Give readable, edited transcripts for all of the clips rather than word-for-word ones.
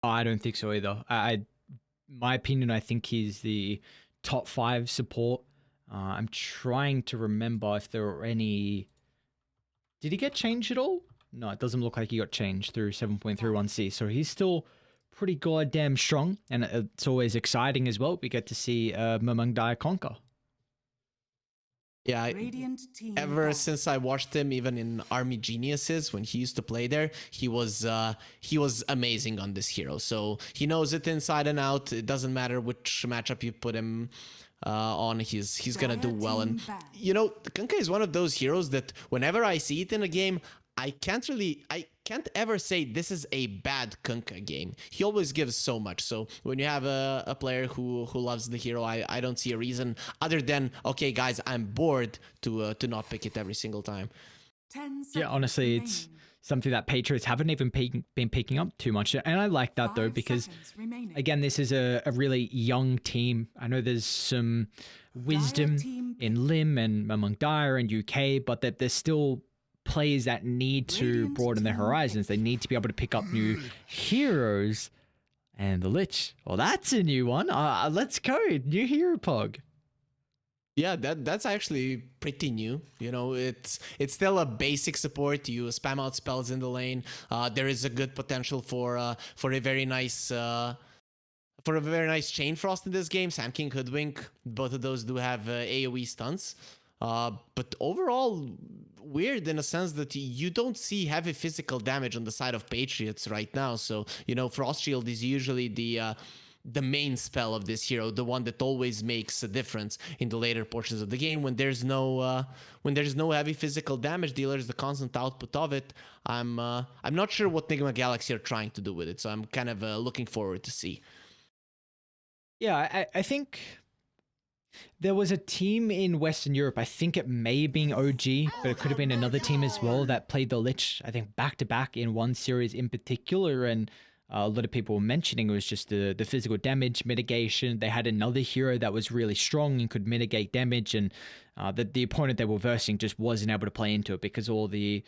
I don't think so either. My opinion, I think he's the top 5 support. I'm trying to remember if there were any. Did he get changed at all? No, it doesn't look like he got changed through 7.31C. So he's still pretty goddamn strong, and it's always exciting as well. We get to see Mamang Dai conquer. Yeah, ever since I watched him, even in Army Geniuses when he used to play there, he was amazing on this hero. So he knows it inside and out. It doesn't matter which matchup you put him on, he's gonna do well. And you know, Kunkka is one of those heroes that whenever I see it in a game, I can't ever say this is a bad Kunkka game. He always gives so much. So when you have a player who loves the hero, I don't see a reason other than, okay guys, I'm bored to not pick it every single time. Yeah, honestly, it's something that Patriots haven't even been picking up too much. And I like that though, because again, this is a really young team. I know there's some wisdom in Lim and among Dyer and UK, but that there's still players that need to broaden their horizons. They need to be able to pick up new heroes. And the Lich, well, that's a new one. Let's go, new hero pog. Yeah, that's actually pretty new. You know, it's still a basic support. You spam out spells in the lane. There is a good potential for a very nice chain frost in this game. Sand King, Hoodwink, both of those do have AoE stunts. But overall, weird in a sense that you don't see heavy physical damage on the side of Patriots right now. So, you know, Frost Shield is usually the main spell of this hero, the one that always makes a difference in the later portions of the game when there's no heavy physical damage dealers, the constant output of it. I'm not sure what Nigma Galaxy are trying to do with it, so I'm kind of looking forward to see. Yeah, I think there was a team in Western Europe, I think it may have been OG, but it could have been another team as well that played the Lich, I think, back-to-back in one series in particular, and a lot of people were mentioning it was just the physical damage mitigation. They had another hero that was really strong and could mitigate damage, and the opponent they were versing just wasn't able to play into it because all their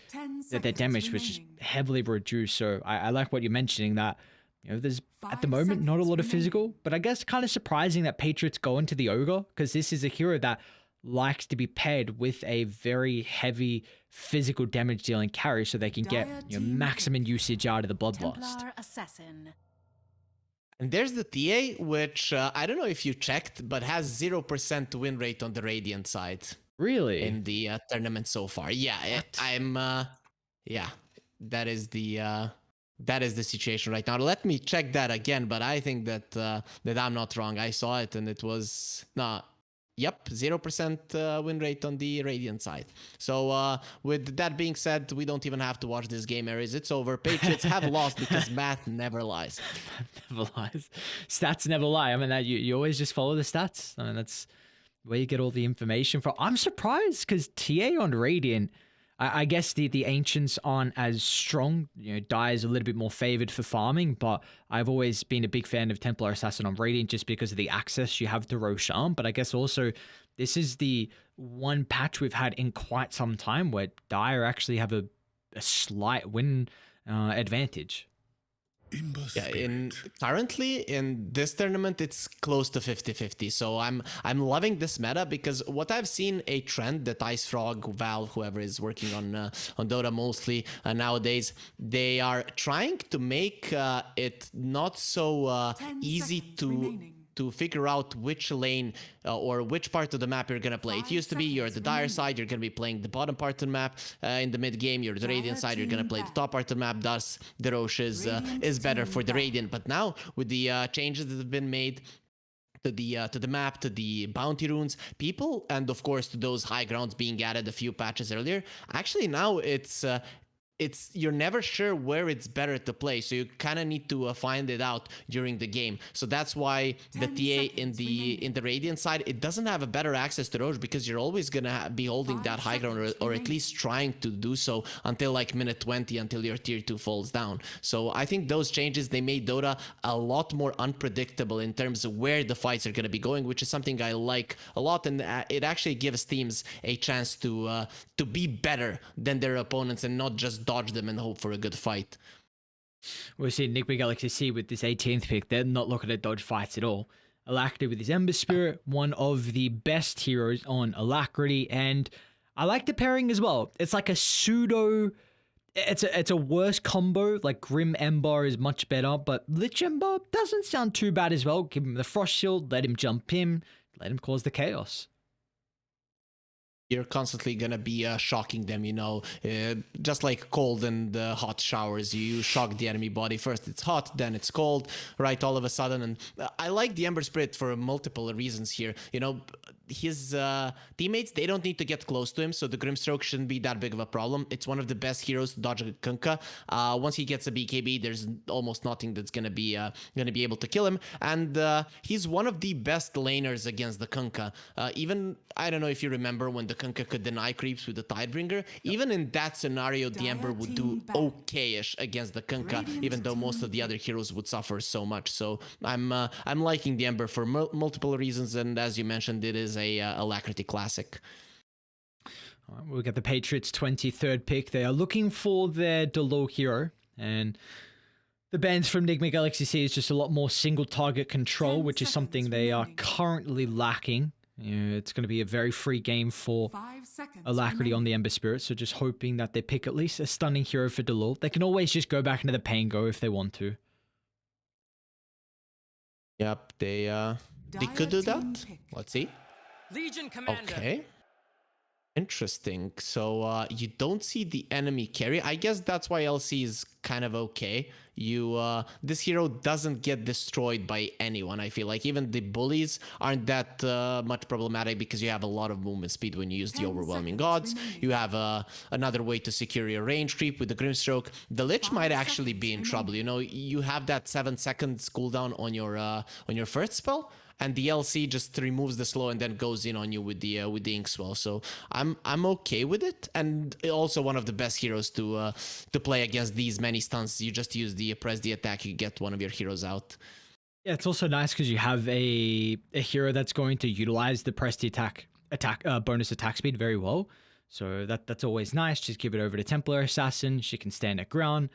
damage was just heavily reduced. So I like what you're mentioning, that you know, there's at the moment not a lot of physical, but I guess kind of surprising that Patriots go into the Ogre, because this is a hero that likes to be paired with a very heavy physical damage dealing carry so they can get, you know, maximum usage out of the Bloodlust. And there's the TA, which I don't know if you checked, but has 0% win rate on the Radiant side. Really? In the tournament so far. Yeah, yeah, that is the situation right now. Let me check that again, but I think that that I'm not wrong. I saw it and it was not. Yep, 0% win rate on the Radiant side. So with that being said, we don't even have to watch this game, Aries. It's over. Patriots have lost because math never lies. Never lies. Stats never lie. I mean, that you always just follow the stats. I mean, that's where you get all the information from. I'm surprised because TA on Radiant, I guess the Ancients aren't as strong. You know, Dai is a little bit more favored for farming, but I've always been a big fan of Templar Assassin on Radiant just because of the access you have to Roshan. But I guess also this is the one patch we've had in quite some time where Dai actually have a slight win advantage. Yeah, currently in this tournament it's close to 50-50. So I'm loving this meta because what I've seen a trend that Ice Frog, Val, whoever is working on Dota mostly nowadays, they are trying to make it not so easy to figure out which lane or which part of the map you're gonna play. It used to be you're the Dire side, you're gonna be playing the bottom part of the map. In the mid game, you're the Radiant side, you're gonna play the top part of the map. Thus, the Roche is better for the Radiant. But now with the changes that have been made to the map, to the bounty runes, people, and of course to those high grounds being added a few patches earlier, actually now it's you're never sure where it's better to play, so you kind of need to find it out during the game. So that's why the TA in the Radiant side, it doesn't have a better access to Roche because you're always gonna be holding that high ground, or at least trying to do so until like minute 20, until your tier 2 falls down. So I think those changes, they made Dota a lot more unpredictable in terms of where the fights are gonna be going, which is something I like a lot, and it actually gives teams a chance to be better than their opponents and not just dodge them and hope for a good fight. We're seeing NGX.SEA with this 18th pick. They're not looking at dodge fights at all. Alacrity with his Ember Spirit, one of the best heroes on Alacrity, and I like the pairing as well. It's like a pseudo. It's a worse combo. Like Grim Ember is much better, but Lich Ember doesn't sound too bad as well. Give him the Frost Shield, let him jump in, let him cause the chaos. You're constantly gonna be shocking them, just like cold and hot showers. You shock the enemy body. First it's hot, then it's cold, right, all of a sudden. And I like the Ember Spirit for multiple reasons here. His teammates, they don't need to get close to him, so the Grimstroke shouldn't be that big of a problem. It's one of the best heroes to dodge a Kunkka. Once he gets a BKB, there's almost nothing that's gonna be able to kill him. And he's one of the best laners against the Kunkka. Even, I don't know if you remember when the Kunkka could deny creeps with the Tidebringer. Even in that scenario, the Ember would do okay-ish against the Kunkka, even though most of the other heroes would suffer so much. So I'm liking the Ember for multiple reasons, and as you mentioned, it is a Alacrity classic. All right, we'll get the Patriots 23rd pick. They are looking for their Delo hero, and the bans from NGX.SEA is just a lot more single target control, which is something they are currently lacking. It's going to be a very free game for Alacrity on the Ember Spirit, so just hoping that they pick at least a stunning hero for Delo. They can always just go back into the Pain Go if they want to. Yep, they could do that. Let's see. Legion Commander. Okay. Interesting. So you don't see the enemy carry. I guess that's why LC is kind of okay. This hero doesn't get destroyed by anyone. I feel like even the bullies aren't that much problematic because you have a lot of movement speed when you use the overwhelming gods. You have another way to secure your range creep with the Grimstroke. The Lich might actually be in trouble. You have that 7 seconds cooldown on your first spell, and the LC just removes the slow and then goes in on you with the Inkswell. So I'm okay with it, and also one of the best heroes to play against these many stuns. You just use the press the attack, you get one of your heroes out. Yeah, it's also nice because you have a hero that's going to utilize the press the attack bonus attack speed very well. So that's always nice. Just give it over to Templar Assassin. She can stand at ground,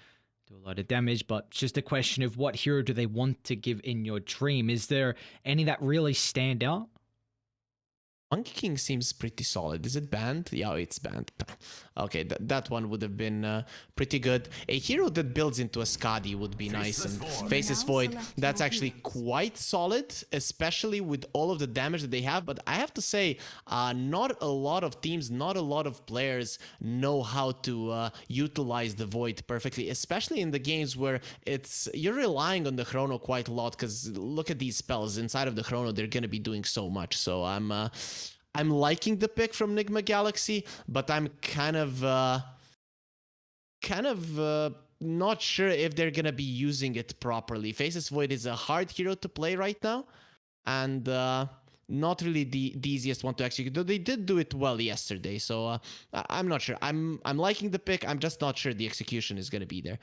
do a lot of damage, but it's just a question of what hero do they want to give in your dream. Is there any that really stand out? Monkey King seems pretty solid. Is it banned? Yeah, it's banned. Okay, that one would have been pretty good. A hero that builds into a Skadi would be nice. And Faceless Void, that's actually quite solid, especially with all of the damage that they have. But I have to say, not a lot of teams, not a lot of players know how to utilize the Void perfectly, especially in the games where you're relying on the Chrono quite a lot, because look at these spells. Inside of the Chrono, they're going to be doing so much. So I'm liking the pick from NGX.SEA, but I'm kind of not sure if they're gonna be using it properly. Faceless Void is a hard hero to play right now, and not really the easiest one to execute. Though they did do it well yesterday, so I'm not sure. I'm liking the pick. I'm just not sure the execution is gonna be there.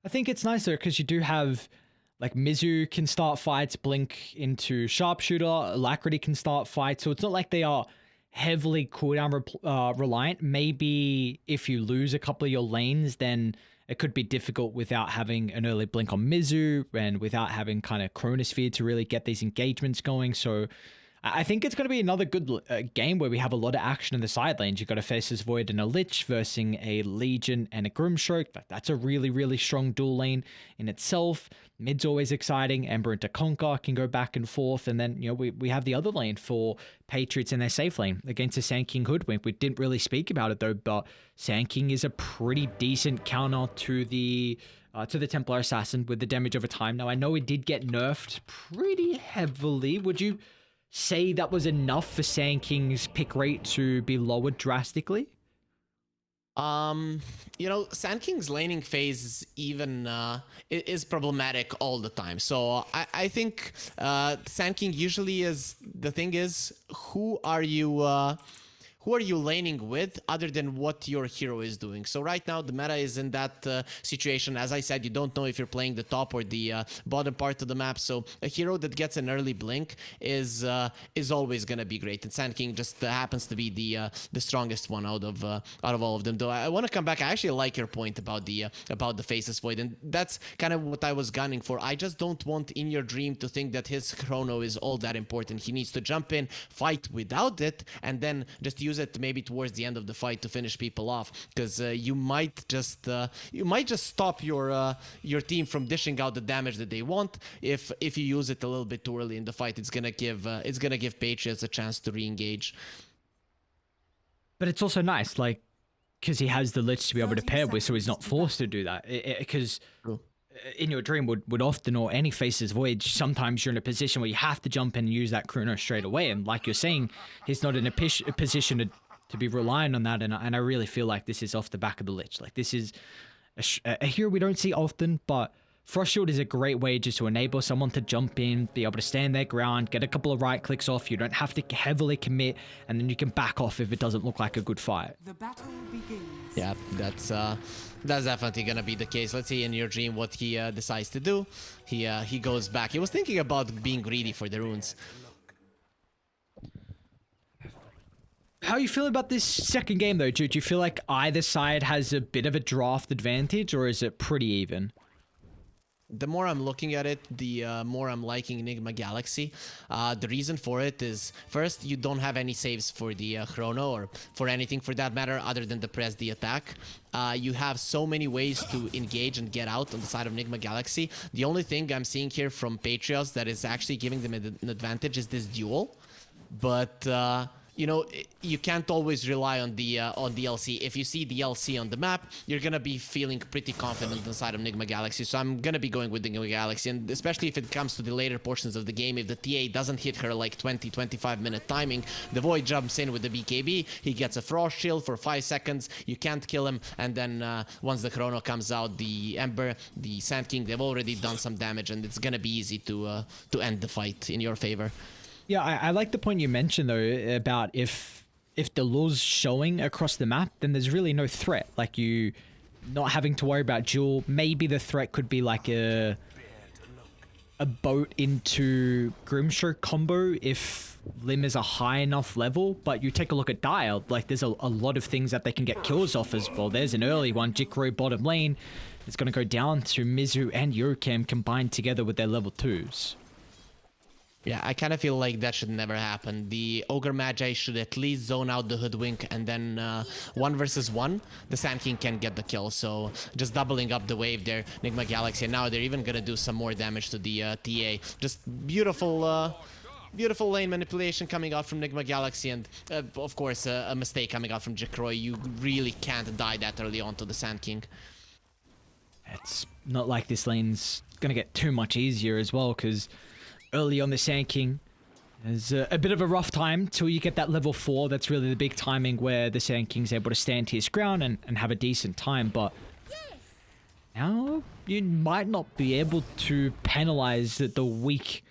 I think it's nicer because you do have, like, Mizu can start fights, Blink into Sharpshooter, Alacrity can start fights, so it's not like they are heavily cooldown reliant. Maybe if you lose a couple of your lanes, then it could be difficult without having an early Blink on Mizu and without having kind of Chronosphere to really get these engagements going. So I think it's going to be another good game where we have a lot of action in the side lanes. You've got a Faceless Void and a Lich versus a Legion and a Grimstroke. That's a really, really strong dual lane in itself. Mid's always exciting. Ember into Conquer can go back and forth. And then, we have the other lane for Patriots in their safe lane against the Sand King Hoodwink. We didn't really speak about it though, but Sand King is a pretty decent counter to the Templar Assassin with the damage over time. Now, I know it did get nerfed pretty heavily. Would you say that was enough for Sand King's pick rate to be lowered drastically? Sand King's laning phase even is problematic all the time. So I think Sand King usually is, the thing is, who are you who are you laning with other than what your hero is doing? So right now the meta is in that situation. As I said, you don't know if you're playing the top or the bottom part of the map. So a hero that gets an early blink is always gonna be great. And Sand King just happens to be the strongest one out of all of them. Though I want to come back. I actually like your point about the Faceless Void, and that's kind of what I was gunning for. I just don't want In Your Dream to think that his chrono is all that important. He needs to jump in, fight without it, and then just use it maybe towards the end of the fight to finish people off, because you might just stop your team from dishing out the damage that they want if you use it a little bit too early in the fight. It's gonna give Patriots a chance to re-engage. But it's also nice, like, because he has the Lich to be able to pair with, so he's not forced to do that. Because In Your Dream would often, or any Faceless Void, sometimes you're in a position where you have to jump in and use that chrono straight away. And like you're saying, he's not in a position to be relying on that. And I really feel like this is off the back of the Lich. Like, this is a hero we don't see often, but Frost Shield is a great way just to enable someone to jump in, be able to stand their ground, get a couple of right clicks off. You don't have to heavily commit, and then you can back off if it doesn't look like a good fight. The battle begins. Yeah, that's definitely gonna be the case. Let's see In Your Dream what he decides to do. He goes back. He was thinking about being greedy for the runes. How are you feeling about this second game, though, Jude? Do you feel like either side has a bit of a draft advantage, or is it pretty even? The more I'm looking at it, the more I'm liking Enigma Galaxy. The reason for it is, first, you don't have any saves for the chrono, or for anything for that matter, other than the press the attack. You have so many ways to engage and get out on the side of Enigma Galaxy. The only thing I'm seeing here from Patriots that is actually giving them an advantage is this duel. But you know, you can't always rely on the LC. If you see the LC on the map, you're gonna be feeling pretty confident on the side of Enigma Galaxy. So I'm gonna be going with Enigma Galaxy, and especially if it comes to the later portions of the game, if the TA doesn't hit her like 20-25 minute timing, the Void jumps in with the BKB, he gets a Frost Shield for 5 seconds, you can't kill him, and then once the chrono comes out, the Ember, the Sand King, they've already done some damage, and it's gonna be easy to end the fight in your favor. Yeah, I like the point you mentioned, though, about if the law's showing across the map, then there's really no threat. Like, you not having to worry about duel. Maybe the threat could be like a boat into Grimstroke combo if Lim is a high enough level. But you take a look at Dial, like, there's a lot of things that they can get kills off as well. There's an early one, Jikro bottom lane. It's going to go down to Mizu and Yokem combined together with their level 2s. Yeah, I kind of feel like that should never happen. The Ogre Magi should at least zone out the Hoodwink, and then 1 versus 1, the Sand King can get the kill. So just doubling up the wave there, Enigma Galaxy. And now they're even gonna do some more damage to the TA. Just beautiful lane manipulation coming out from Enigma Galaxy, and of course a mistake coming out from Jacroy. You really can't die that early on to the Sand King. It's not like this lane's gonna get too much easier as well, because early on the Sand King is a bit of a rough time till you get that level 4. That's really the big timing where the Sand King's able to stand his ground and have a decent time. But now you might not be able to penalize the weak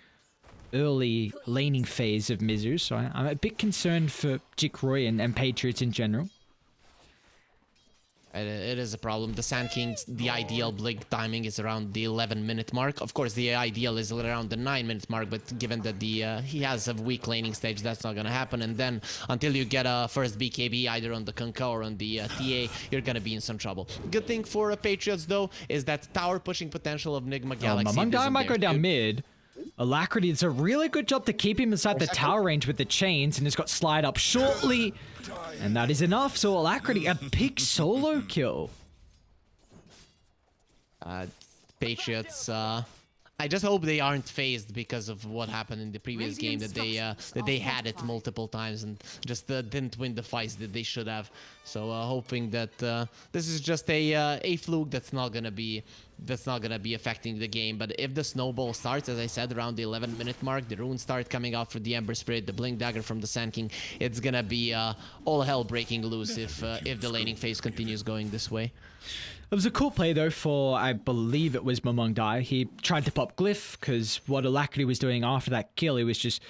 early laning phase of Mizu. So I'm a bit concerned for Jikroy and Patriots in general. It is a problem. The Sand King's, the ideal blink timing is around the 11-minute mark. Of course, the ideal is around the 9-minute mark, but given that he has a weak laning stage, that's not going to happen. And then until you get a first BKB either on the Kunkka or on the TA, you're going to be in some trouble. Good thing for Patriots, though, is that tower pushing potential of Enigma Galaxy. Mamangdai might go down mid. Alacrity does a really good job to keep him inside the tower range with the chains, and has got slide up shortly. And that is enough, so Alacrity, a big solo kill. Patriots, I just hope they aren't phased because of what happened in the previous game, that they had it multiple times and just didn't win the fights that they should have. So hoping that this is just a fluke that's not gonna be affecting the game. But if the snowball starts, as I said, around the 11-minute mark, the runes start coming out for the Ember Spirit, the Blink Dagger from the Sand King, it's gonna be all hell breaking loose if the laning phase continues going this way. It was a cool play, though, for, I believe it was Mamangdai. He tried to pop Glyph, because what Alacrity was doing after that kill, he was just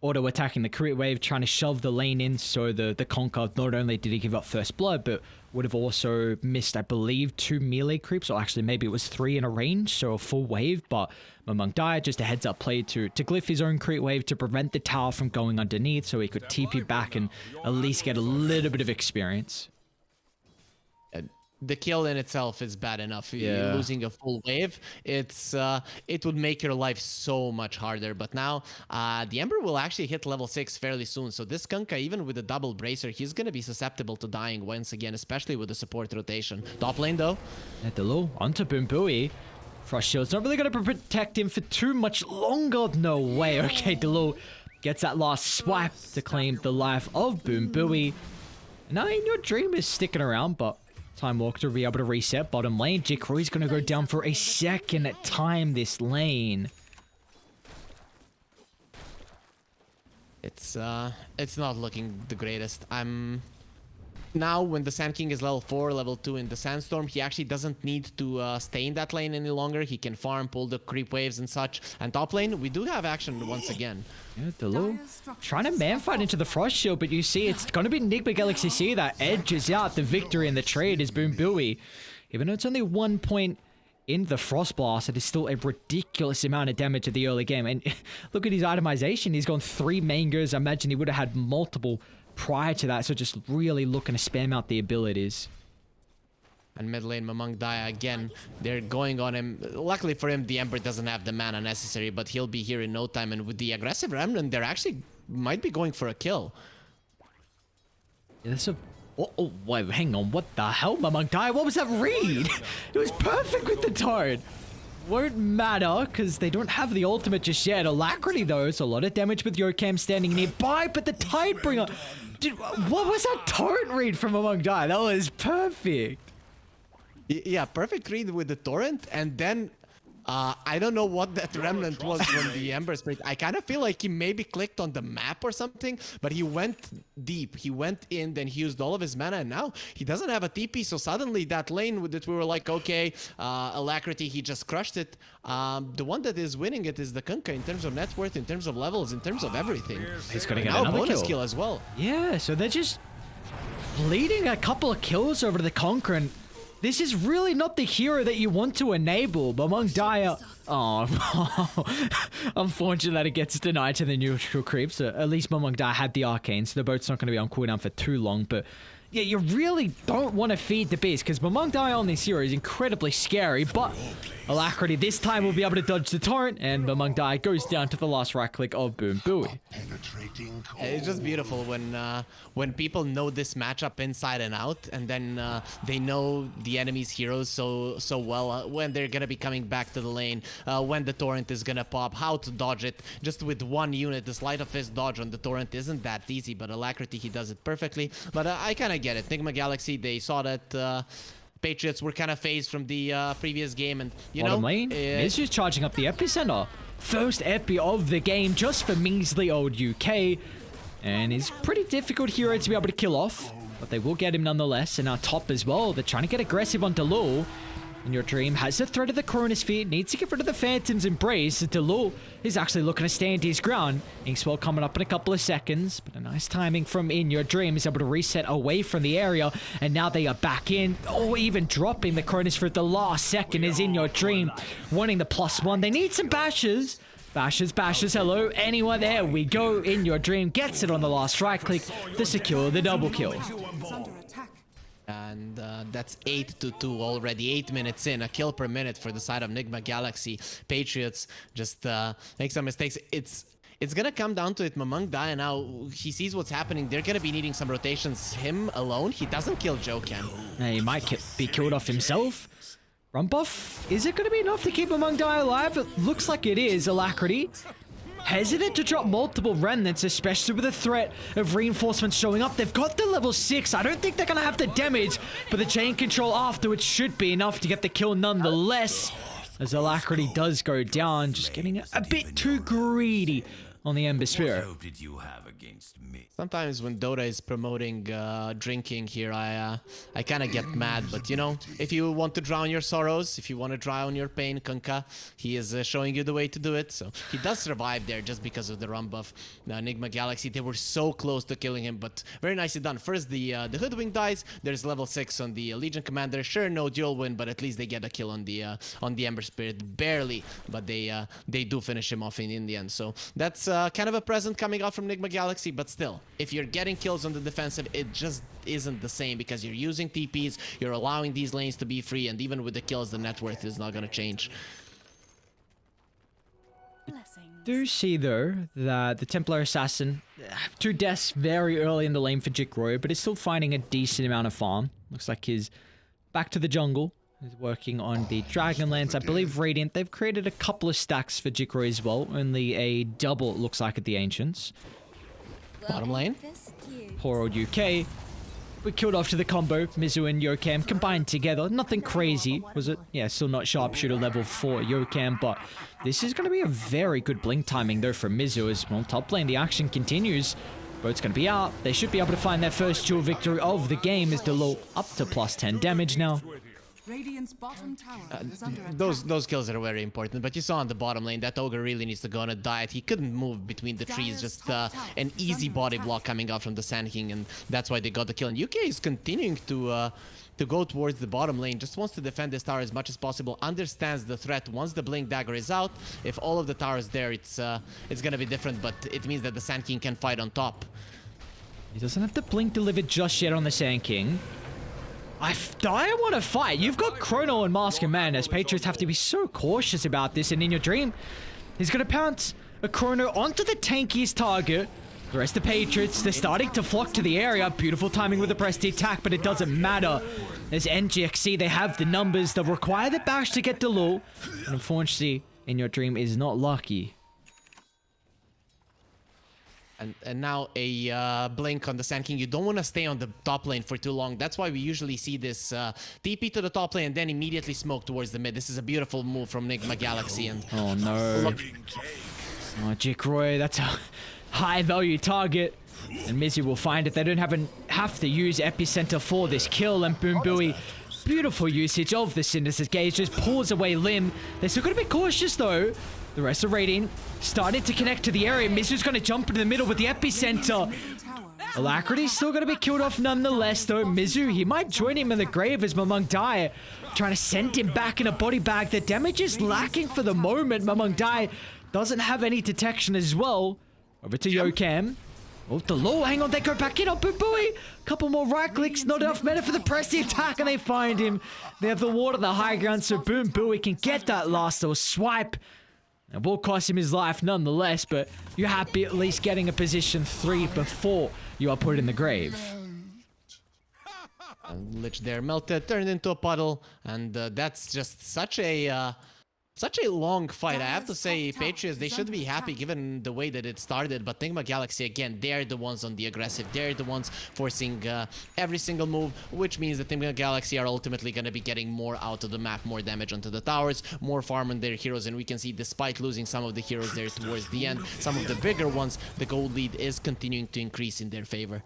auto-attacking the crit wave, trying to shove the lane in, so the Conker, not only did he give up first blood, but would have also missed, I believe, 2 melee creeps, or actually maybe it was 3 in a range, so a full wave. But Mamung Daya, just a heads up play to glyph his own crit wave to prevent the tower from going underneath, so he could TP back and at least get a little bit of experience. The kill in itself is bad enough. Yeah. Losing a full wave, it would make your life so much harder. But now the Ember will actually hit level 6 fairly soon. So this Kunkka, even with a double bracer, he's going to be susceptible to dying once again, especially with the support rotation. Top lane though. At the low, onto Boombui. Frost Shield's not really going to protect him for too much longer. No way. Okay, Delo gets that last swipe to claim the life of Boombui. Now In Your Dream is sticking around, but Time Walker to be able to reset bottom lane. Jikrui's going to go down for a second time this lane. It's not looking the greatest. Now when the Sand King is level 4, level 2 in the Sandstorm, he actually doesn't need to stay in that lane any longer. He can farm, pull the creep waves and such. And top lane, we do have action once again. Yeah, Delo trying to man-fight into the Frost Shield, but you see it's going to be NGX.SEA that edges out the victory in the trade as Boombui. Even though it's only 1 point in the Frost Blast, it is still a ridiculous amount of damage at the early game. And look at his itemization. He's gone 3 mangoes. I imagine he would have had multiple prior to that, so just really looking to spam out the abilities. And mid lane, Mamung Daya, again, they're going on him. Luckily for him, the Ember doesn't have the mana necessary, but he'll be here in no time. And with the aggressive Remnant, they're actually might be going for a kill. Yeah, that's a... Oh, wait, hang on. What the hell, Mamung Daya? What was that read? It was perfect with the turret. Won't matter, because they don't have the ultimate just yet. Alacrity, though, is a lot of damage with Yokam standing nearby, but the Tidebringer... Dude, what was that torrent read from Mamung Daya? That was perfect. Yeah, perfect read with the torrent, and then I don't know what that remnant was when the Ember Spirit. I kind of feel like he maybe clicked on the map or something, but he went deep. He went in, then he used all of his mana, and now he doesn't have a TP, so suddenly that lane with it, we were like, okay, Alacrity, he just crushed it. The one that is winning it is the Kunkka in terms of net worth, in terms of levels, in terms of everything. He's gonna get now another bonus kill. kill as well. Yeah, so they're just bleeding a couple of kills over to the Conqueror, and this is really not the hero that you want to enable. Mamung Daya... Oh, unfortunate that it gets denied to the neutral creeps. At least Mamung Daya had the arcane, so the boat's not going to be on cooldown for too long. But yeah, you really don't want to feed the beast, because Mamung Daya on this hero is incredibly scary. But Alacrity this time will be able to dodge the torrent, and Mamung Daya goes down to the last right click of Boombui. It's just beautiful when people know this matchup inside and out, and then they know the enemy's heroes so well, when they're gonna be coming back to the lane, when the torrent is gonna pop, how to dodge it. Just with one unit, the sleight of fist dodge on the torrent isn't that easy, but Alacrity, he does it perfectly. But I kind of get it. Nigma Galaxy, they saw that Patriots were kind of phased from the previous game, and you Bottom know, lane, Mizu's charging up the epicenter. First epi of the game just for measly old UK, and is pretty difficult hero to be able to kill off, but they will get him nonetheless. And our top as well, they're trying to get aggressive on Delo. And Your Dream has the threat of the Chronosphere, needs to get rid of the Phantom's Embrace. Delo is actually looking to stand his ground. Inkswell coming up in a couple of seconds, but a nice timing from In Your Dream is able to reset away from the area, and now they are back in. Oh, even dropping the Chronosphere at the last second is In Your Dream, wanting the +1. They need some bashes. Bashes, hello, anyone? There we go. In Your Dream gets it on the last right click to secure the double kill. And that's 8-2 already, 8 minutes in, a kill per minute for the side of Nigma Galaxy. Patriots just make some mistakes. It's gonna come down to it. Mamung Daya now, he sees what's happening. They're gonna be needing some rotations. Him alone, he doesn't kill Joken. He might be killed off himself. Run buff, is it gonna be enough to keep Mamung Daya alive? It looks like it is. Alacrity hesitant to drop multiple remnants, especially with the threat of reinforcements showing up. They've got the level 6. I don't think they're going to have the damage, but the chain control afterwards should be enough to get the kill nonetheless, as Alacrity does go down, just getting a bit too greedy on the Ember What Spirit. hope did you have against me? Sometimes when Dota is promoting drinking here, I kind of get mad. But you know, if you want to drown your sorrows, if you want to drown your pain, Kunkka, he is showing you the way to do it. So he does survive there just because of the run buff. Enigma Galaxy, they were so close to killing him, but very nicely done. First, the Hoodwink dies. There's level 6 on the Legion Commander. Sure, no dual win, but at least they get a kill on the Ember Spirit. Barely, but they do finish him off in the end. So that's kind of a present coming out from Enigma Galaxy, but still, if you're getting kills on the defensive, it just isn't the same because you're using TPs, you're allowing these lanes to be free, and even with the kills, the net worth is not going to change. Do see though that the Templar Assassin, 2 deaths very early in the lane for Jikroy, but is still finding a decent amount of farm. Looks like he's back to the jungle. He's working on the Dragonlance. I believe Radiant, they've created a couple of stacks for Jikroy as well. Only a double, it looks like, at the Ancients. Bottom lane. Poor old UK. We killed off to the combo. Mizu and Yokam combined together. Nothing crazy, was it? Yeah, still not sharpshooter level 4 Yokam, but this is going to be a very good blink timing though from Mizu as well. Top lane, the action continues. Boat's going to be out. They should be able to find their first dual victory of the game as Delo up to plus 10 damage now. Radiant's bottom tower is under Those kills are very important, but you saw on the bottom lane that Ogre really needs to go on a diet. He couldn't move between the trees, just an easy body block coming out from the Sand King, and that's why they got the kill. And UK is continuing to go towards the bottom lane, just wants to defend this tower as much as possible, understands the threat. Once the Blink Dagger is out, if all of the towers there, it's gonna be different, but it means that the Sand King can fight on top. He doesn't have the blink delivered just yet on the Sand King. I want to fight. You've got Chrono and Mask and Madness. Patriots have to be so cautious about this. And in your dream, he's going to pounce a Chrono onto the tankiest target. The rest of the Patriots, they're starting to flock to the area. Beautiful timing with the press the attack, but it doesn't matter. As NGX.SEA, they have the numbers. They'll require the bash to get the low. And unfortunately, in your dream is not lucky. And now a blink on the Sand King. You don't want to stay on the top lane for too long. That's why we usually see this TP to the top lane and then immediately smoke towards the mid. This is a beautiful move from Enigma Galaxy. And oh no. Oh, Jikroy, that's a high value target. And Mizu will find it. They don't have to use Epicenter for this kill. And Boom Booey, beautiful usage of the Synthesis Gauge, just pulls away Lim. They're still going to be cautious though. The rest of Radiant started to connect to the area. Mizu's going to jump into the middle with the Epicenter. Alacrity's still going to be killed off nonetheless though. Mizu, he might join him in the grave as Mamung Dai trying to send him back in a body bag. The damage is lacking for the moment. Mamung Dai doesn't have any detection as well. Over to Yokam. Oh, the low. Hang on, they go back in on Boom Booey. Couple more right clicks, not enough mana for the press the attack, and they find him. They have the water, the high ground, so Boom Booey can get that last little swipe. It will cost him his life nonetheless, but you're happy at least getting a position 3 before you are put in the grave. And Lich there melted, turned into a puddle, and that's just such a long fight. I have to say, Patriots, they should be happy given the way that it started, but Enigma Galaxy, again, they're the ones on the aggressive. They're the ones forcing every single move, which means that Enigma Galaxy are ultimately going to be getting more out of the map, more damage onto the towers, more farm on their heroes, and we can see, despite losing some of the heroes there towards the end, some of the bigger ones, the gold lead is continuing to increase in their favor.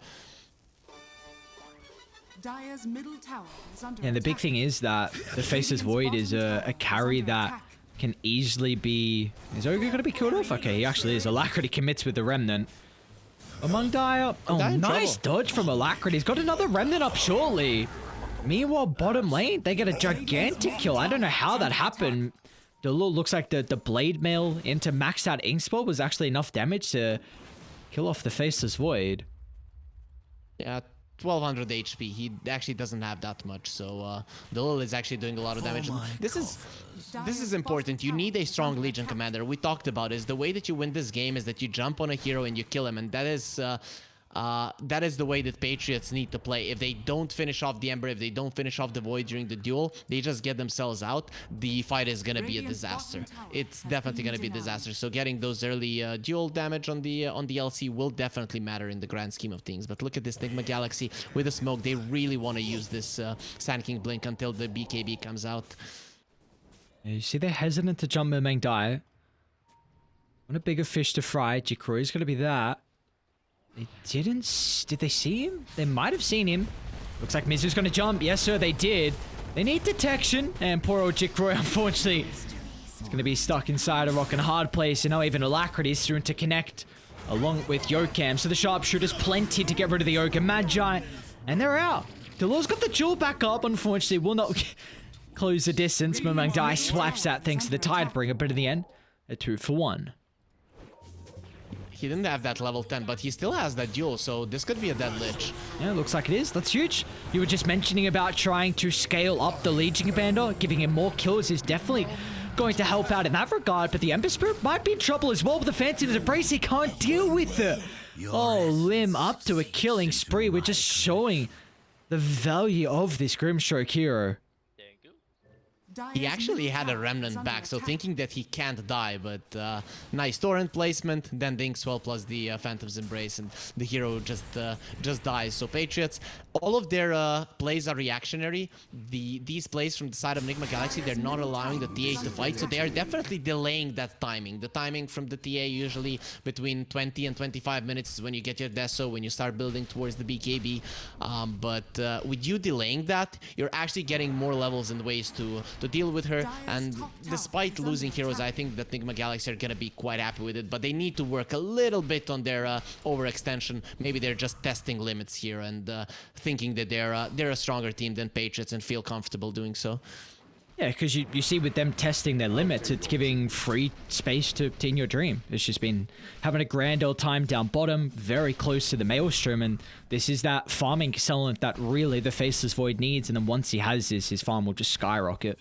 Dire's middle tower is under And the big thing is that the Faceless Void is a carry that can easily be... Is Ogre going to be killed off? Okay, he actually is. Alacrity commits with the Remnant. Among Dire... Oh, nice dodge from Alacrity. He's got another Remnant up shortly. Meanwhile, bottom lane, they get a gigantic kill. I don't know how that happened. The looks like the Blade Mail into maxed out Inkspot was actually enough damage to kill off the Faceless Void. Yeah, 1200 HP. He actually doesn't have that much, so the Lil is actually doing a lot of damage. This is important. You need a strong Legion commander. We talked about is the way that you win this game is that you jump on a hero and you kill him, and that is the way that Patriots need to play. If they don't finish off the Ember, if they don't finish off the Void during the duel, they just get themselves out. The fight is going to be a disaster. It's definitely going to be a disaster. So getting those early duel damage on the LC will definitely matter in the grand scheme of things. But look at this Enigma Galaxy with the smoke. They really want to use this Sand King blink until the BKB comes out. You see they're hesitant to jump Mamung Dai. Want a bigger fish to fry. Jikroi's going to be that. They didn't... Did they see him? They might have seen him. Looks like Mizu's going to jump. Yes, sir, they did. They need detection. And poor old Jikroi, unfortunately, is going to be stuck inside a rock and hard place. And now even Alacrity is through to connect along with Yokam. So the sharpshooter's plenty to get rid of the Ogre Magi. And they're out. Delaw's got the jewel back up. Unfortunately, will not close the distance. Momang Dai swipes that thanks to the Tidebringer. But in the end, a 2-for-1. He didn't have that level 10, but he still has that duel, so this could be a dead Lich. Yeah, looks like it is. That's huge. You were just mentioning about trying to scale up the Legion Commander. Giving him more kills is definitely going to help out in that regard, but the Ember Spirit might be in trouble as well with the Phantom's Embrace. He can't deal with it. Oh, Lim up to a killing spree. We're just showing the value of this Grimstroke hero. He actually had a Remnant back, so thinking that he can't die, but nice torrent placement, then the Inkswell plus the Phantom's Embrace, and the hero just dies. So Patriots, all of their plays are reactionary. These plays from the side of Enigma Galaxy, they're not allowing the TA to fight, so they are definitely delaying that timing. The timing from the TA usually between 20 and 25 minutes is when you get your Deso, when you start building towards the BKB. But with you delaying that, you're actually getting more levels and ways to deal with her, and despite losing heroes, I think that Enigma Galaxy are gonna be quite happy with it, but they need to work a little bit on their overextension. Maybe they're just testing limits here and thinking that they're a stronger team than Patriots and feel comfortable doing so. Yeah, because you see with them testing their limits, it's giving free space to In Your Dream. It's just been having a grand old time down bottom, very close to the Maelstrom, and this is that farming excellent that really the Faceless Void needs, and then once he has this, his farm will just skyrocket.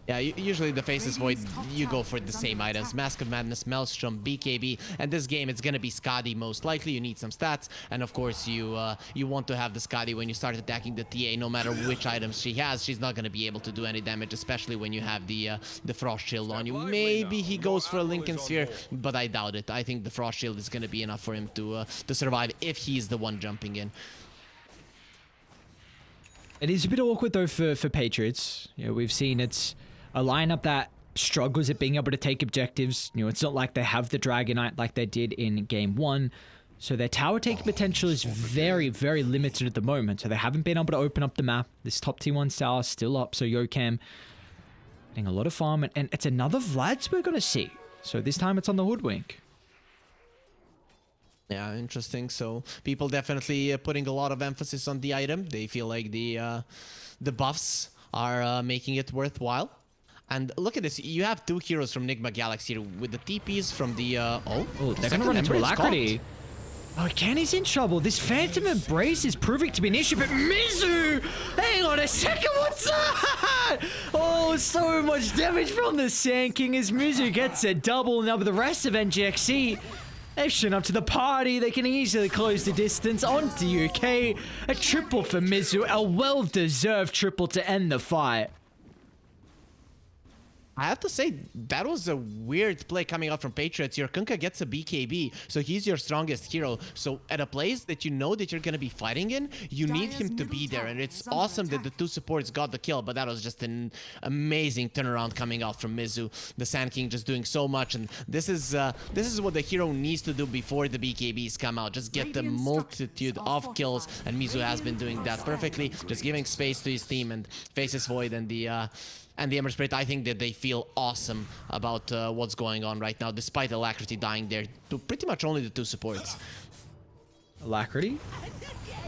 Yeah, usually the Faceless Void, you go for the same items. Mask of Madness, Maelstrom, BKB, and this game it's gonna be Skadi most likely. You need some stats, and of course you want to have the Skadi when you start attacking the TA. No matter which items she has, she's not gonna be able to do any damage, especially when you have the Frost Shield on you. Maybe he goes for a Lincoln Sphere, but I doubt it. I think the Frost Shield is gonna be enough for him to survive if he's the one jumping in. It is a bit awkward though for Patriots. You know, we've seen it's a lineup that struggles at being able to take objectives. You know, it's not like they have the Dragonite like they did in Game 1. So their tower taking potential is very, very limited at the moment. So they haven't been able to open up the map. This top T1 tower is still up. So Yokam getting a lot of farm. And it's another Vlad's we're going to see. So this time it's on the Hoodwink. Yeah, interesting. So people definitely putting a lot of emphasis on the item. They feel like the buffs are making it worthwhile. And look at this, you have two heroes from Enigma Galaxy with the TPs from the... they're going to run into Alacrity. Oh, Kenny's in trouble. This Phantom Embrace is proving to be an issue, but Mizu! Hang on a second, what's that? Oh, so much damage from the Sand King as Mizu gets a double. Now with the rest of NGX.SEA, they've shown up to the party. They can easily close the distance onto UK. A triple for Mizu, a well-deserved triple to end the fight. I have to say, that was a weird play coming out from Patriots. Your Kunkka gets a BKB, so he's your strongest hero. So at a place that you know that you're going to be fighting in, you need him to be there. And it's awesome that the two supports got the kill, but that was just an amazing turnaround coming out from Mizu. The Sand King just doing so much, and this is what the hero needs to do before the BKBs come out. Just get the multitude of kills, and Mizu has been doing that perfectly. Just giving space to his team, and Faceless Void and the Ember Spirit, I think that they feel awesome about what's going on right now, despite Alacrity dying there to pretty much only the two supports. Alacrity?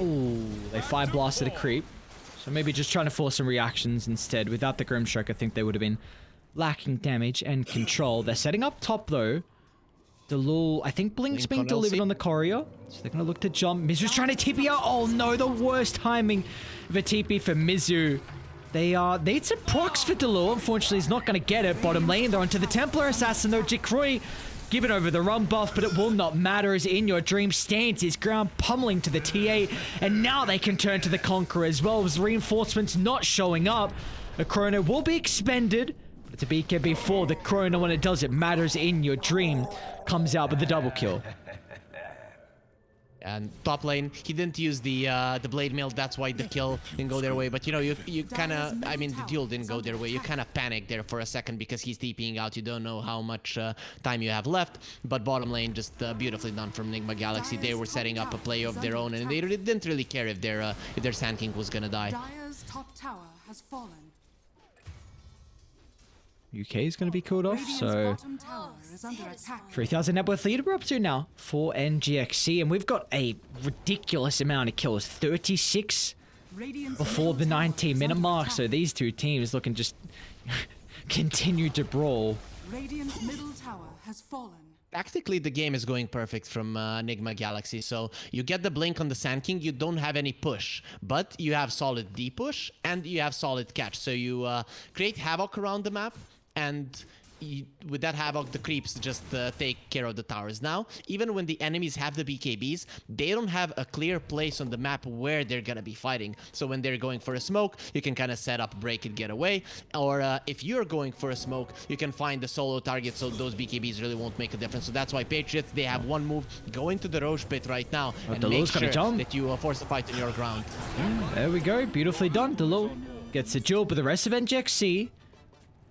Oh, they 5 blasted a creep. So maybe just trying to force some reactions instead. Without the Grimstroke, I think they would have been lacking damage and control. They're setting up top though. Delul, I think Blink's being delivered on the courier. So they're going to look to jump. Mizu's trying to TP out. Oh no, the worst timing of a TP for Mizu. They need some procs for Delul. Unfortunately, he's not going to get it. Bottom lane, they're onto the Templar Assassin though. Jikroi given over the run buff, but it will not matter as In Your Dream stands his ground, pummeling to the TA. And now they can turn to the Conqueror as well, as reinforcements not showing up. A Chrono will be expended. But it's a BKB for the Chrono. When it does, it matters. In Your Dream comes out with the double kill. And top lane, he didn't use the blade mail. That's why the kill didn't go their way. But you know, you kind of, I mean, the duel didn't go their way. You kind of panic there for a second because he's TPing out. You don't know how much time you have left. But bottom lane, just beautifully done from Nigma Galaxy. They were setting up a play of their own, and they didn't really care if their Sand King was gonna die. Dire's top tower has fallen. UK is going to be called off, Radiant's so bottom tower is under attack. 3,000 net worth lead we're up to now for NGX.SEA, and we've got a ridiculous amount of kills, 36 Radiant's before the middle tower 19-minute is under mark, attack. so these two teams looking just continue to brawl. Radiant's middle tower has fallen. Tactically, the game is going perfect from Nigma Galaxy. So you get the blink on the Sand King. You don't have any push, but you have solid D push and you have solid catch. So you create havoc around the map, and with that havoc, the creeps just take care of the towers. Now, even when the enemies have the BKBs, they don't have a clear place on the map where they're gonna be fighting. So when they're going for a smoke, you can kind of set up, break it, get away. Or if you're going for a smoke, you can find the solo target, so those BKBs really won't make a difference. So that's why Patriots, they have one move, go into the Roche pit right now, and make sure that you force a fight on your ground. There we go, beautifully done. Delul gets a duel, but the rest of NGX.SEA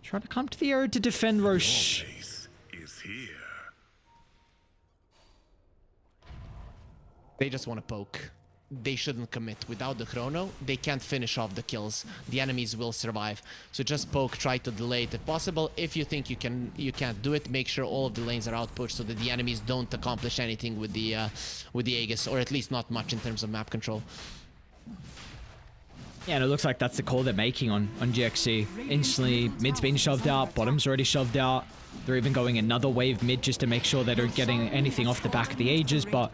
trying to come to the area to defend Roche. Is here. They just want to poke. They shouldn't commit. Without the chrono, they can't finish off the kills. The enemies will survive. So just poke, try to delay it if possible. If you think you can't do it, make sure all of the lanes are outpushed so that the enemies don't accomplish anything with the Aegis, or at least not much in terms of map control. Yeah, and it looks like that's the call they're making on GXC. Instantly, mid's been shoved out, bottom's already shoved out. They're even going another wave mid just to make sure they don't get anything off the back of the Aegis, but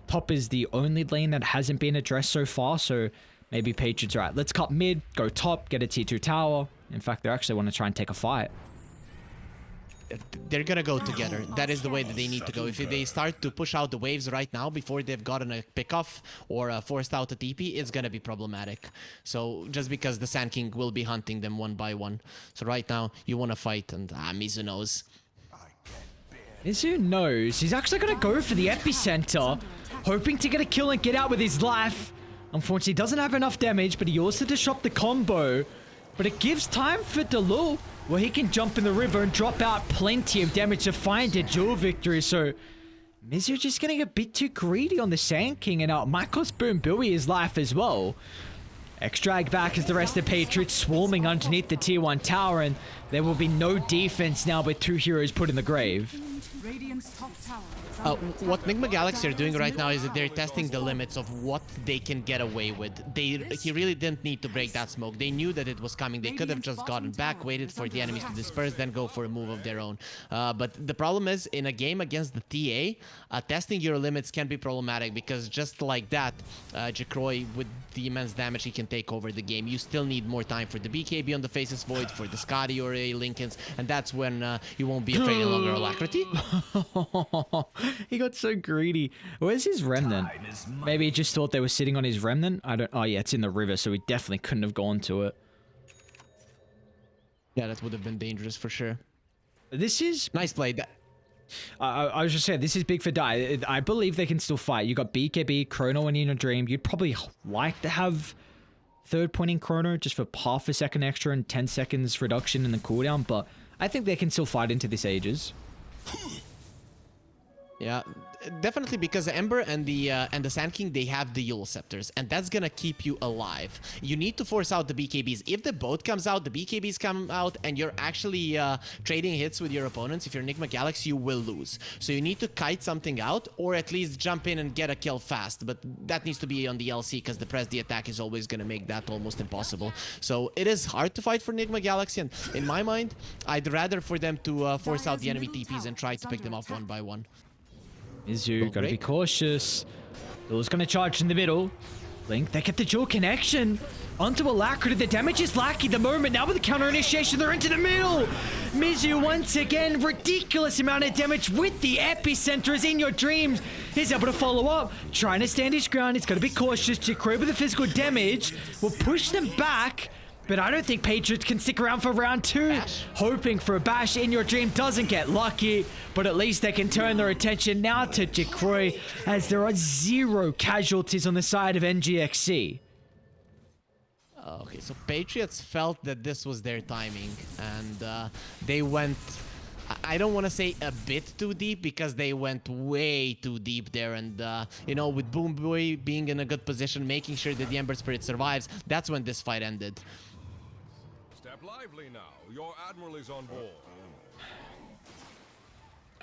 top is the only lane that hasn't been addressed so far, so maybe Patriots are right. Let's cut mid, go top, get a T2 tower. In fact, they actually want to try and take a fight. They're gonna go together. That is the way that they need to go. If they start to push out the waves right now before they've gotten a pickoff or forced out a TP, it's gonna be problematic. So just because the Sand King will be hunting them one by one. So right now, you want to fight, and Mizu knows. Mizu knows. He's actually going to go for the epicenter, hoping to get a kill and get out with his life. Unfortunately, doesn't have enough damage, but he also disrupts the combo. But it gives time for Delul, where he can jump in the river and drop out plenty of damage to find a duel victory. So Mizu just getting a bit too greedy on the Sand King, and might cost Boom Billy his life as well. X-Drag back as the rest of Patriots swarming underneath the tier 1 tower, and there will be no defense now with 2 heroes put in the grave. Radiant's top tower is What Nigma Galaxy are doing right now is that they're testing the limits of what they can get away with. He really didn't need to break that smoke. They knew that it was coming. They could have just gotten back, waited for the enemies to disperse, then go for a move of their own. But the problem is, in a game against the TA, testing your limits can be problematic, because just like that, Jacroy, with the immense damage he can take over the game, you still need more time for the BKB on the Faceless Void, for the Scotty or a Lincolns, and that's when you won't be afraid of longer alacrity. He got so greedy. Where's his remnant? Maybe he just thought they were sitting on his remnant? Oh yeah, it's in the river, so he definitely couldn't have gone to it. Yeah, that would have been dangerous for sure. This is... Nice play. I was just saying, this is big for Die. I believe they can still fight. You got BKB, Chrono, and In a Dream. You'd probably like to have third pointing Chrono just for half a second extra and 10 seconds reduction in the cooldown, but I think they can still fight into this Aegis. Yeah, definitely, because the Ember and the Sand King, they have the Yule Scepters, and that's gonna keep you alive. You need to force out the BKBs. If the boat comes out, the BKBs come out, and you're actually trading hits with your opponents, if you're Nigma Galaxy, you will lose. So you need to kite something out, or at least jump in and get a kill fast. But that needs to be on the LC, because the press the attack is always gonna make that almost impossible. So it is hard to fight for Nigma Galaxy, and in my mind, I'd rather for them to force out the enemy TPs and try to pick them off one by one. Mizu, gotta be cautious. Lul's gonna charge in the middle. Link, they get the dual connection. Onto Alacrity, the damage is lacking the moment. Now with the counter initiation, they're into the middle. Mizu, once again, ridiculous amount of damage with the epicenter is in your dreams. He's able to follow up, trying to stand his ground. He's gotta be cautious. Jacroy with the physical damage will push them back. But I don't think Patriots can stick around for round 2. Bash. Hoping for a bash in your dream doesn't get lucky, but at least they can turn their attention now to Jacroy as there are 0 casualties on the side of NGX.SEA. Okay, so Patriots felt that this was their timing, and they went, I don't want to say a bit too deep, because they went way too deep there, and you know, with Boom Boy being in a good position, making sure that the Ember Spirit survives, that's when this fight ended. Step lively now. Your admiral is on board.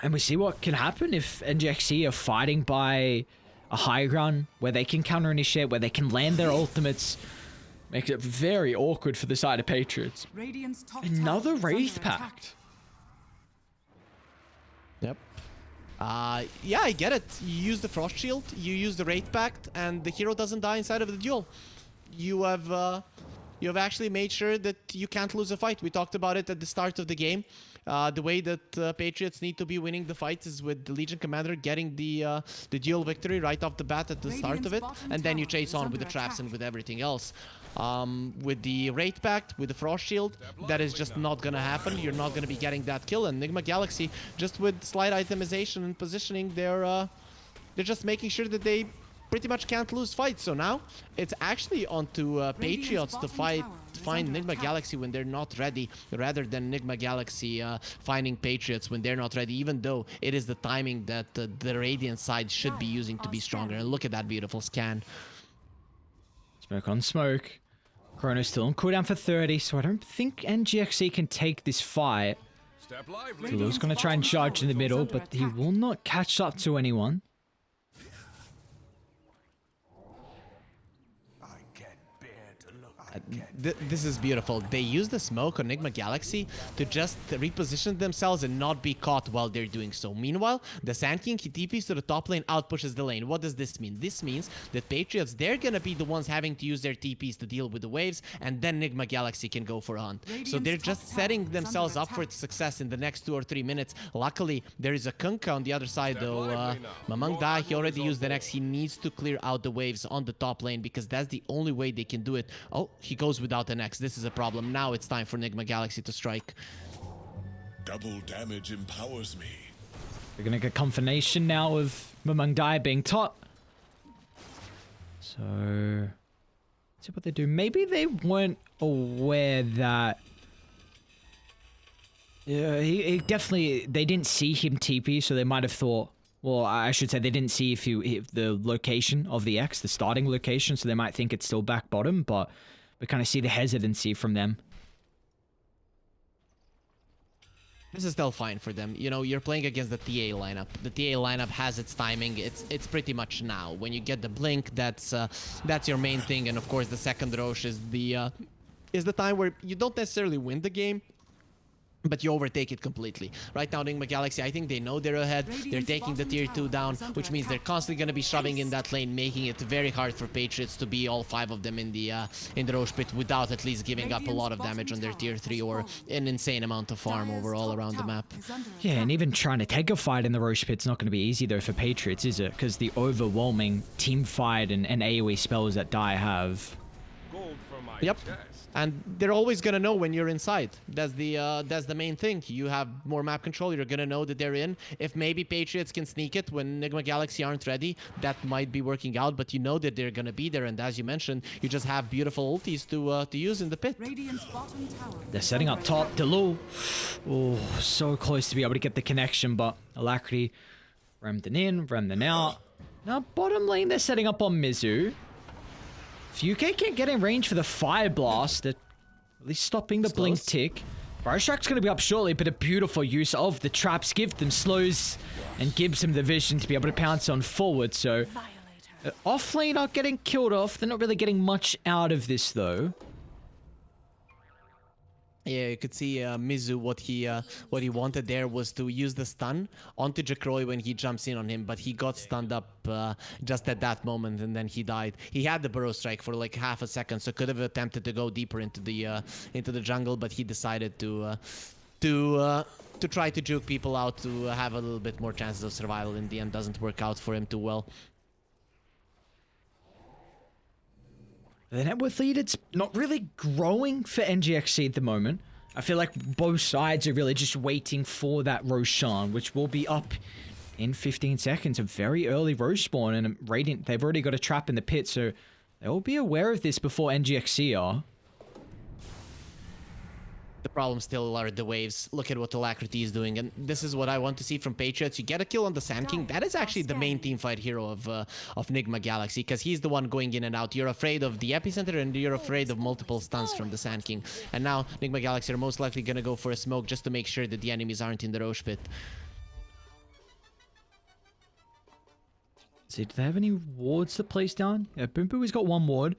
And we see what can happen if NGX.SEA are fighting by a high ground where they can counter initiate, where they can land their ultimates. Makes it very awkward for the side of Patriots. Radiant's top Another tower is Wraith under attack. Pact. Yep. Yeah, I get it. You use the Frost Shield, you use the Wraith Pact, and the hero doesn't die inside of the duel. You have actually made sure that you can't lose a fight. We talked about it at the start of the game. The way that Patriots need to be winning the fights is with the Legion Commander getting the duel victory right off the bat at the start of it, and then you chase on with the traps and with everything else. With the Wraith Pact, with the Frost Shield, that is just not gonna happen. You're not gonna be getting that kill. And Enigma Galaxy, just with slight itemization and positioning, they're just making sure that they pretty much can't lose fights. So now it's actually onto Patriots to find Enigma Galaxy when they're not ready, rather than Enigma Galaxy finding Patriots when they're not ready, even though it is the timing that the Radiant side should be using to be stronger. And look at that beautiful scan. Smoke on smoke. Chrono's still on cooldown for 30, so I don't think NGX.SEA can take this fight. Step lively. Tulu's going to try and charge in the middle, but he will not catch up to anyone. This is beautiful. They use the smoke on Enigma Galaxy to just reposition themselves and not be caught while they're doing so. Meanwhile, the Sand King, he TPs to the top lane, outpushes the lane. What does this mean? This means that Patriots, they're gonna be the ones having to use their TPs to deal with the waves, and then Enigma Galaxy can go for a hunt. So they're just setting themselves up for success in the next 2 or 3 minutes. Luckily, there is a Kunkka on the other side, though. Mamang Da, he already used the next. He needs to clear out the waves on the top lane, because that's the only way they can do it. Oh, he goes without an X. This is a problem. Now it's time for Enigma Galaxy to strike. Double damage empowers me. We're going to get confirmation now of Mamang Dai being top. So, let's see what they do. Maybe they weren't aware that... Yeah, he definitely... They didn't see him TP, so they might have thought... Well, I should say they didn't see if the location of the X, the starting location, so they might think it's still back bottom, but we kind of see the hesitancy from them. This is still fine for them. You know, you're playing against the TA lineup. The TA lineup has its timing. It's pretty much now. When you get the blink, that's your main thing, and of course the second Roche is the time where you don't necessarily win the game, but you overtake it completely. Right now, Enigma Galaxy, I think they know they're ahead. They're taking the tier 2 down, which means they're constantly going to be shoving in that lane, making it very hard for Patriots to be all 5 of them in the Roche pit without at least giving up a lot of damage on their tier 3 or an insane amount of farm overall around the map. Yeah, and even trying to take a fight in the Roche pit's not going to be easy though for Patriots, is it? Because the overwhelming team fight and AoE spells that Dai have. Gold for my Yep. chest. And they're always gonna know when you're inside. That's the main thing. You have more map control. You're gonna know that they're in. If maybe Patriots can sneak it when Enigma Galaxy aren't ready, that might be working out. But you know that they're gonna be there. And as you mentioned, you just have beautiful ultis to use in the pit. Radiant's bottom tower They're is setting under up top. attack. Delu. Oh, so close to be able to get the connection, but Alacrity. Remden in, Remden out. Now, bottom lane, they're setting up on Mizu. If UK can't get in range for the Fire Blast, they're at least stopping the blink tick. Baroshack's going to be up shortly, but a beautiful use of the traps give them slows and gives them the vision to be able to pounce on forward. So, off lane are getting killed off. They're not really getting much out of this, though. Yeah, you could see Mizu, what he wanted there was to use the stun onto Jacroy when he jumps in on him, but he got stunned up just at that moment, and then he died. He had the burrow strike for like half a second, so could have attempted to go deeper into the jungle, but he decided to try to juke people out to have a little bit more chances of survival. In the end, doesn't work out for him too well. The net worth lead, it's not really growing for NGX.SEA at the moment. I feel like both sides are really just waiting for that Roshan, which will be up in 15 seconds. A very early Rosh spawn, and Radiant, they've already got a trap in the pit, so they will be aware of this before NGX.SEA are. The problem still are the waves. Look at what Alacrity is doing, and this is what I want to see from Patriots. You get a kill on the Sand King. That is actually the main teamfight hero of Nigma Galaxy, because he's the one going in and out. You're afraid of the epicenter, and you're afraid of multiple stuns from the Sand King. And now Nigma Galaxy are most likely gonna go for a smoke just to make sure that the enemies aren't in the Rosh pit. See, do they have any wards to place down? Yeah, Boom Boo has got one ward.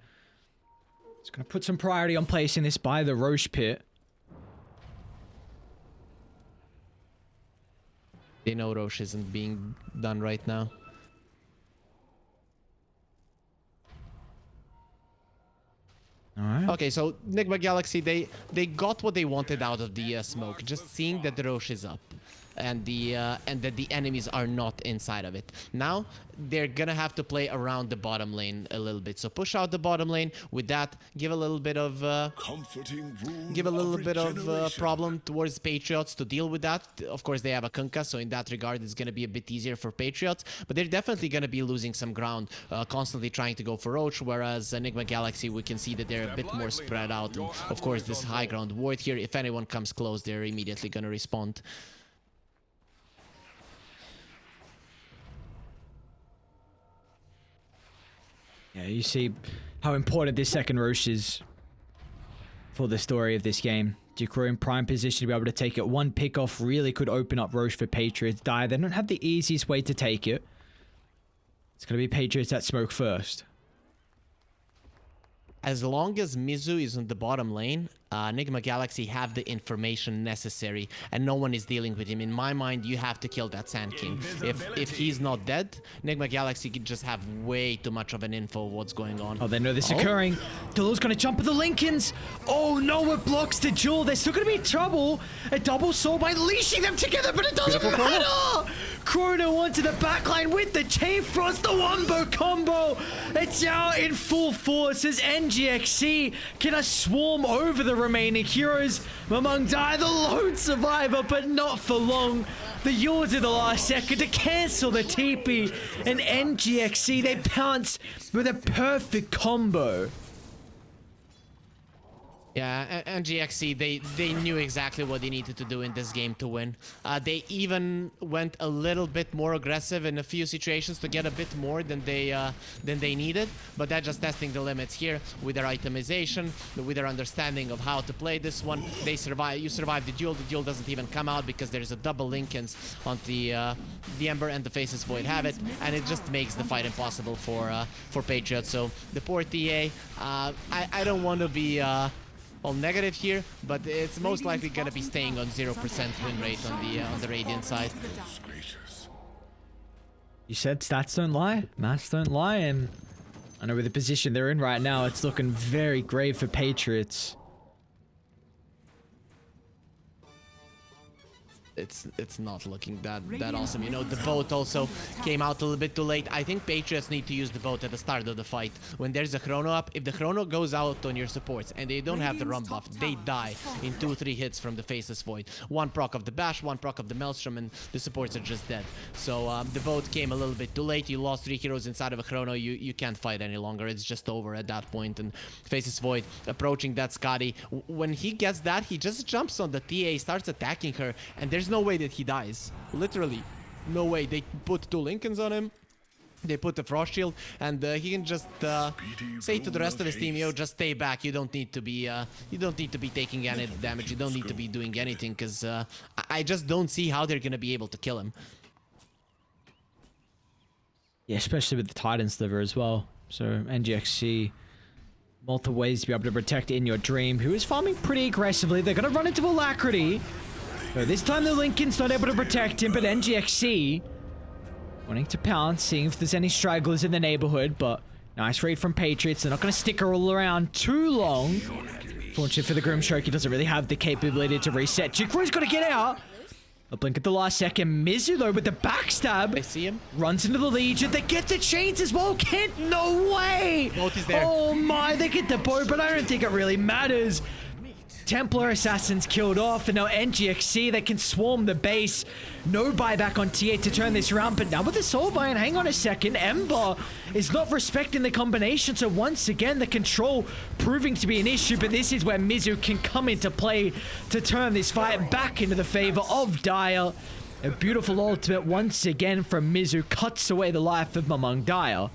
It's gonna put some priority on placing this by the Rosh pit. They know Rosh isn't being done right now. Alright. Okay, so Nigma Galaxy, they got what they wanted out of the smoke. Just seeing that the Rosh is up. And that the enemies are not inside of it. Now they're gonna have to play around the bottom lane a little bit. So push out the bottom lane. With that, give a little bit of problem towards Patriots to deal with that. Of course, they have a Kunkka, so in that regard, it's gonna be a bit easier for Patriots. But they're definitely gonna be losing some ground, constantly trying to go for Roach. Whereas Enigma Galaxy, we can see that they're a bit more spread out. And of course, this high ground ward here. If anyone comes close, they're immediately gonna respond. Yeah, you see how important this second Rosh is for the story of this game. Jukro in prime position to be able to take it. One pick off really could open up Rosh for Patriots. They don't have the easiest way to take it. It's going to be Patriots that smoke first. As long as Mizu is on the bottom lane, Nigma Galaxy have the information necessary, and no one is dealing with him. In my mind, you have to kill that Sand King. If he's not dead, Nigma Galaxy could just have way too much of an info of what's going on. Oh, they know this occurring. Dilu's gonna jump at the Lincolns. Oh no, it blocks the duel. They're still gonna be in trouble. A double soul by leashing them together, but it doesn't matter. Chrono onto the backline with the chain frost, the wombo combo. It's out in full force as NGX.SEA can swarm over the remaining heroes. Mamung Die, the lone survivor, but not for long. The Yaws in the last second to cancel the TP, and NGX.SEA, they pounce with a perfect combo. Yeah, NGX.SEA, they knew exactly what they needed to do in this game to win. They even went a little bit more aggressive in a few situations to get a bit more than they needed, but they're just testing the limits here with their itemization, with their understanding of how to play this one. They survive. You survive the duel doesn't even come out because there's a double Lincolns on the Ember and the Faceless Void have it, and it just makes the fight impossible for Patriots. So the poor TA, I don't want to be all negative here, but it's most likely gonna be staying on 0% win rate on the Radiant side. You said stats don't lie, maths don't lie, and I know with the position they're in right now, it's looking very grave for Patriots. It's not looking that awesome. You know, the boat also came out a little bit too late. I think Patriots need to use the boat at the start of the fight. When there's a chrono up, if the chrono goes out on your supports and they don't have the run buff, they die in 2-3 hits from the Faceless Void. One proc of the bash, one proc of the Maelstrom, and the supports are just dead. So the boat came a little bit too late. You lost 3 heroes inside of a chrono. You can't fight any longer. It's just over at that point. And Faceless Void approaching that Scotty. When he gets that, he just jumps on the TA, starts attacking her, and there's no way that he dies. Literally, no way. They put 2 Lincolns on him. They put the Frost Shield, and he can just say to the rest of his team, "Yo, just stay back. You don't need to be taking any damage. You don't need to be doing anything, because I just don't see how they're gonna be able to kill him." Yeah, especially with the Titan Sliver as well. So NGX.SEA, multiple ways to be able to protect In Your Dream, who is farming pretty aggressively. They're gonna run into Alacrity. So this time the Lincoln's not able to protect him, but NGX.SEA wanting to pounce, seeing if there's any stragglers in the neighborhood, but nice raid from Patriots. They're not going to stick all around too long. Fortunately for the Grimstroke, he doesn't really have the capability to reset. Jukro's got to get out. A blink at the last second. Mizu, though, with the backstab. They see him. Runs into the Legion. They get the chains as well. Kent, no way. Both is there. Oh my, they get the bow, but I don't think it really matters. Templar Assassins killed off, and now NGX.SEA, they can swarm the base. No buyback on T8 to turn this around, but now with the Soulbind, hang on a second, Ember is not respecting the combination, so once again, the control proving to be an issue, but this is where Mizu can come into play to turn this fight back into the favor of Dire. A beautiful ultimate once again from Mizu cuts away the life of Mamang Dire.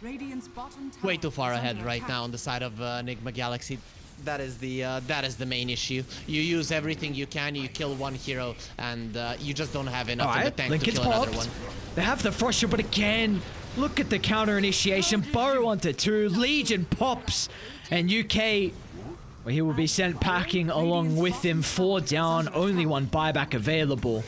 Radiant's bottom tower Way too far is ahead under right attack. now on the side of Enigma Galaxy. That is the main issue. You use everything you can, you kill one hero, and you just don't have enough in the tank Lincoln's to kill another popped. one. They have the Frosher, but again, look at the counter initiation. Bow onto 2, Legion pops, and UK, well, he will be sent packing along with him. 4 down, only 1 buyback available.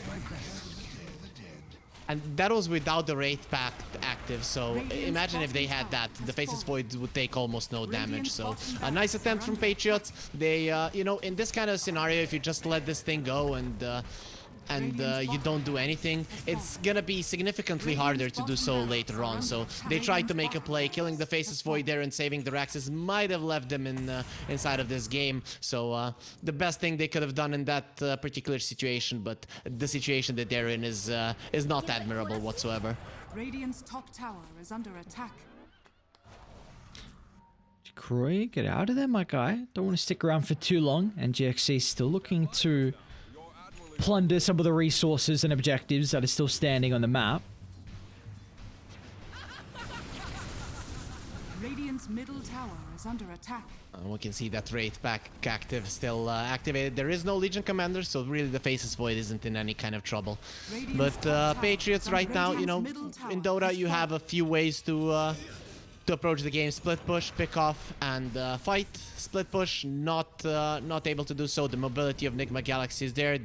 And that was without the Wraith pack active, so imagine if they had that. The Faceless Void would take almost no damage, so a nice attempt from Patriots. They, you know, in this kind of scenario, if you just let this thing go and you don't do anything, it's gonna be significantly harder to do so later on. So they tried to make a play, killing the Faceless Void there and saving the Raxes might have left them in inside of this game. So the best thing they could have done in that particular situation, but the situation that they're in is not admirable whatsoever. Radiant's top tower is under attack. Croy, get out of there, my guy. Don't want to stick around for too long. And NGX.SEA still looking to plunder some of the resources and objectives that are still standing on the map. Radiant's middle tower is under attack. We can see that Wraith pack active, still activated. There is no Legion Commander, so really the Faceless Void isn't in any kind of trouble. But Patriots right now, you know, in Dota you have a few ways to approach the game. Split push, pick off, and fight. Split push, not able to do so. The mobility of Enigma Galaxy is there.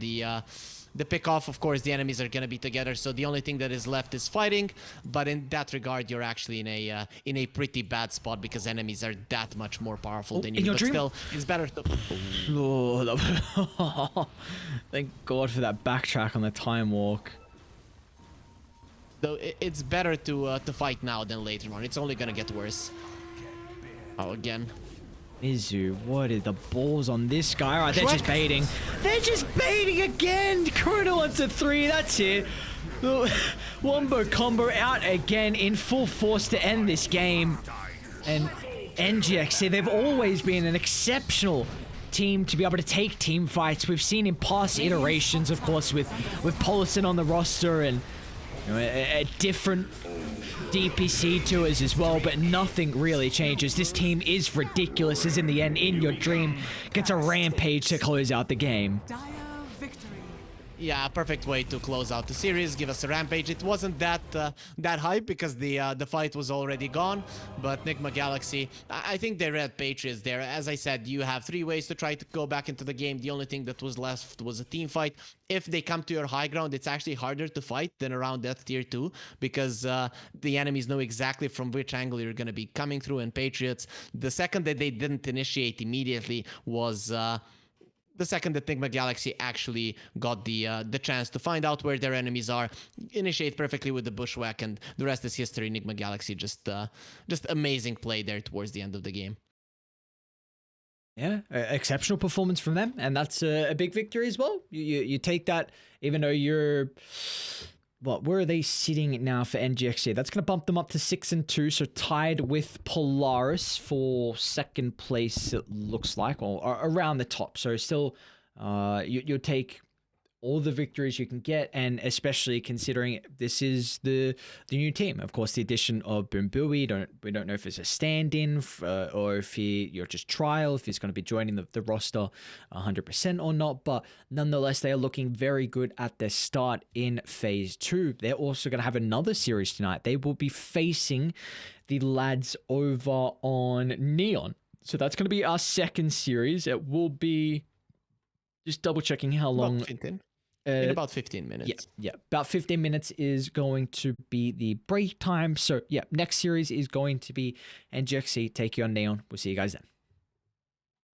The pick off, of course, the enemies are gonna be together, so the only thing that is left is fighting. But in that regard, you're actually in a pretty bad spot because enemies are that much more powerful than you. But still, it's better to. Oh, thank God for that backtrack on the time walk. So it's better to fight now than later on. It's only gonna get worse. Oh, again. Mizu, what are the balls on this guy? Alright, they're just baiting. They're just baiting again! Chrono onto 3, that's it. Wombo combo out again in full force to end this game. And NGX.SEA, they've always been an exceptional team to be able to take team fights. We've seen in past iterations, of course, with Polison on the roster and you know, a different DPC tours as well, but nothing really changes. This team is ridiculous, as in the end, In Your Dream gets a rampage to close out the game. Dire victory. Yeah, perfect way to close out the series. Give us a rampage. It wasn't that hype because the fight was already gone. But Enigma Galaxy, I think they read Patriots there. As I said, you have 3 ways to try to go back into the game. The only thing that was left was a team fight. If they come to your high ground, it's actually harder to fight than around that tier 2 because the enemies know exactly from which angle you're going to be coming through. And Patriots, the second that they didn't initiate immediately was the second that Enigma Galaxy actually got the chance to find out where their enemies are, initiate perfectly with the bushwhack, and the rest is history. Enigma Galaxy just amazing play there towards the end of the game. Yeah, exceptional performance from them, and that's a big victory as well. You take that, even though you're... What, where are they sitting now for NGX.SEA? That's going to bump them up to 6-2, so tied with Polaris for second place, it looks like, or around the top. So still, you'll take all the victories you can get, and especially considering this is the new team. Of course, the addition of Boombuoy, we don't know if it's a stand-in or if you're just trial, if he's going to be joining the roster 100% or not. But nonetheless, they are looking very good at their start in Phase 2. They're also going to have another series tonight. They will be facing the lads over on Neon. So that's going to be our second series. It will be... Just double-checking how long... In about 15 minutes. Yeah. About 15 minutes is going to be the break time. So, yeah, next series is going to be NGX.SEA take you on Neon. We'll see you guys then.